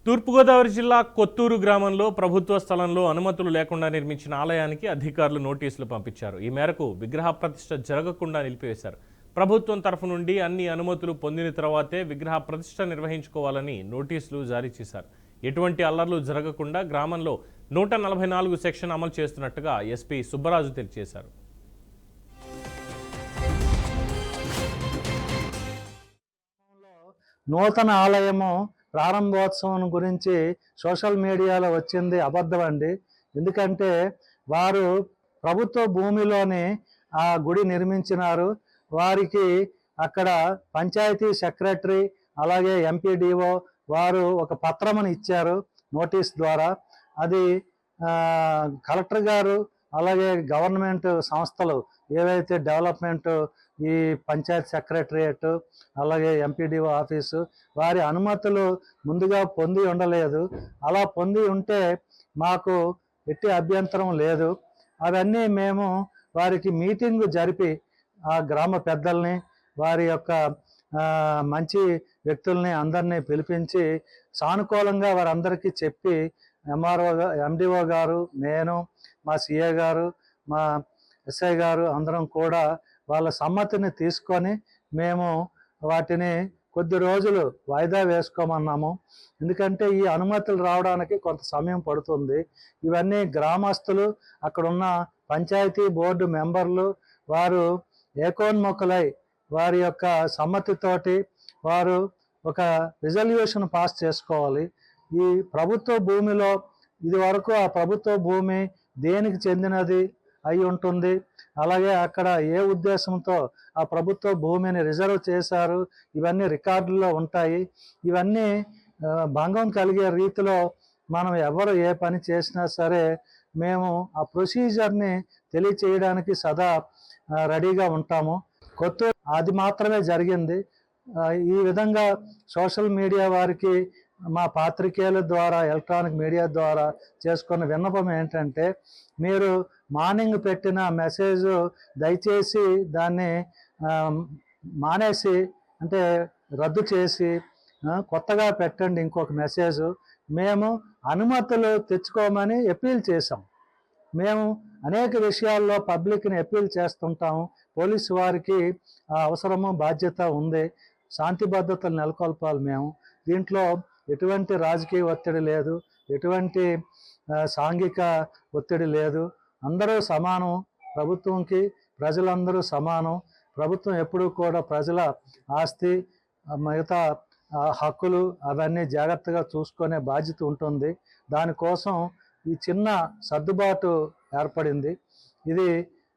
తూర్పుగోదావరి జిల్లా కొత్తూరు గ్రామంలో ప్రభుత్వ స్థలంలో అనుమతులు లేకుండా నిర్మించిన ఆలయానికి అధికారులు నోటీసులు పంపించారు. ఈ మేరకు విగ్రహ ప్రతిష్ఠ జరగకుండా నిలిపివేశారు. ప్రభుత్వం తరఫు నుండి అన్ని అనుమతులు పొందిన తర్వాతే విగ్రహ ప్రతిష్ఠ నిర్వహించుకోవాలని నోటీసులు జారీ చేశారు. ఎటువంటి అల్లర్లు జరగకుండా గ్రామంలో 144 సెక్షన్ అమలు చేస్తున్నట్టుగా ఎస్పీ సుబ్బరాజు తెలియజేశారు. నూతన ఆలయము ప్రారంభోత్సవం గురించి సోషల్ మీడియాలో వచ్చింది అబద్ధం అండి. ఎందుకంటే వారు ప్రభుత్వ భూమిలోని ఆ గుడి నిర్మించినారు. వారికి అక్కడ పంచాయతీ సెక్రటరీ అలాగే ఎంపీడీఓ వారు ఒక పత్రమును ఇచ్చారు నోటీస్ ద్వారా. అది కలెక్టర్ గారు అలాగే గవర్నమెంట్ సంస్థలు ఏవైతే డెవలప్మెంట్ ఈ పంచాయత్ సెక్రటరియట్ అలాగే ఎంపీడీఓ ఆఫీసు వారి అనుమతులు ముందుగా పొంది ఉండలేదు. అలా పొంది ఉంటే మాకు ఎట్టి అభ్యంతరం లేదు. అవన్నీ మేము వారికి మీటింగు జరిపి ఆ గ్రామ పెద్దల్ని వారి యొక్క మంచి వ్యక్తుల్ని అందరినీ పిలిపించి సానుకూలంగా వారందరికీ చెప్పి ఎండిఓ గారు, నేను, మా సిఏ గారు, మా ఎస్ఐ గారు అందరం కూడా వాళ్ళ సమ్మతిని తీసుకొని మేము వాటిని కొద్ది రోజులు వాయిదా వేసుకోమన్నాము. ఎందుకంటే ఈ అనుమతులు రావడానికి కొంత సమయం పడుతుంది. ఇవన్నీ గ్రామస్తులు అక్కడున్న పంచాయతీ బోర్డు మెంబర్లు వారు ఏకోన్ముఖులై వారి యొక్క సమ్మతితోటి వారు ఒక రిజల్యూషన్ పాస్ చేసుకోవాలి. ఈ ప్రభుత్వ భూమిలో ఇది వరకు ఆ ప్రభుత్వ భూమి దేనికి చెందినది అయి ఉంటుంది, అలాగే అక్కడ ఏ ఉద్దేశంతో ఆ ప్రభుత్వ భూమిని రిజర్వ్ చేశారు ఇవన్నీ రికార్డుల్లో ఉంటాయి. ఇవన్నీ భంగం కలిగే రీతిలో మనం ఎవరు ఏ పని చేసినా సరే మేము ఆ ప్రొసీజర్ని తెలియచేయడానికి సదా రెడీగా ఉంటాము. కొత్తూరు అది మాత్రమే జరిగింది. ఈ విధంగా సోషల్ మీడియా వారికి మా పాత్రికేయుల ద్వారా ఎలక్ట్రానిక్ మీడియా ద్వారా చేసుకున్న విన్నపం ఏంటంటే, మీరు మార్నింగ్ పెట్టిన మెసేజ్ దయచేసి దాన్ని మానేసి అంటే రద్దు చేసి కొత్తగా పెట్టండి ఇంకొక మెసేజ్. మేము అనుమతులు తెచ్చుకోమని అప్పీల్ చేసాం. మేము అనేక విషయాల్లో పబ్లిక్ని అప్పీల్ చేస్తుంటాము. పోలీసు వారికి అవసరము బాధ్యత ఉంది. శాంతి భద్రతలు నెలకొల్పాలి. మేము దీంట్లో ఎటువంటి రాజకీయ ఒత్తిడి లేదు, ఎటువంటి సాంఘిక ఒత్తిడి లేదు. అందరూ సమానం. ప్రభుత్వంకి ప్రజలందరూ సమానం. ప్రభుత్వం ఎప్పుడూ కూడా ప్రజల ఆస్తి మిగతా హక్కులు అవన్నీ జాగ్రత్తగా చూసుకునే బాధ్యత ఉంటుంది. దానికోసం ఈ చిన్న సర్దుబాటు ఏర్పడింది. ఇది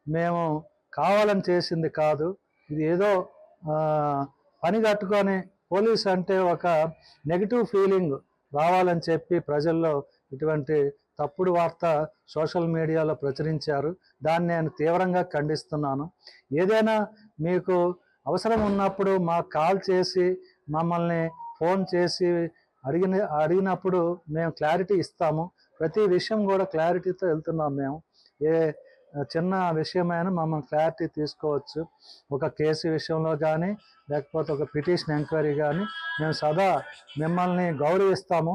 మేము కావాలని చేసింది కాదు. ఇది ఏదో పని కట్టుకొని పోలీస్ అంటే ఒక నెగిటివ్ ఫీలింగ్ రావాలని చెప్పి ప్రజల్లో ఇటువంటి తప్పుడు వార్త సోషల్ మీడియాలో ప్రచురించారు. దాన్ని నేను తీవ్రంగా ఖండిస్తున్నాను. ఏదైనా మీకు అవసరం ఉన్నప్పుడు మాకు కాల్ చేసి మమ్మల్ని ఫోన్ చేసి అడిగినప్పుడు మేము క్లారిటీ ఇస్తాము. ప్రతి విషయం కూడా క్లారిటీతో వెళ్తున్నాం. మేము ఏ చిన్న విషయమైనా మమ్మల్ని క్లారిటీ తీసుకోవచ్చు. ఒక కేసు విషయంలో కానీ లేకపోతే ఒక పిటిషన్ ఎంక్వైరీ కానీ మేము సదా మిమ్మల్ని గౌరవిస్తాము.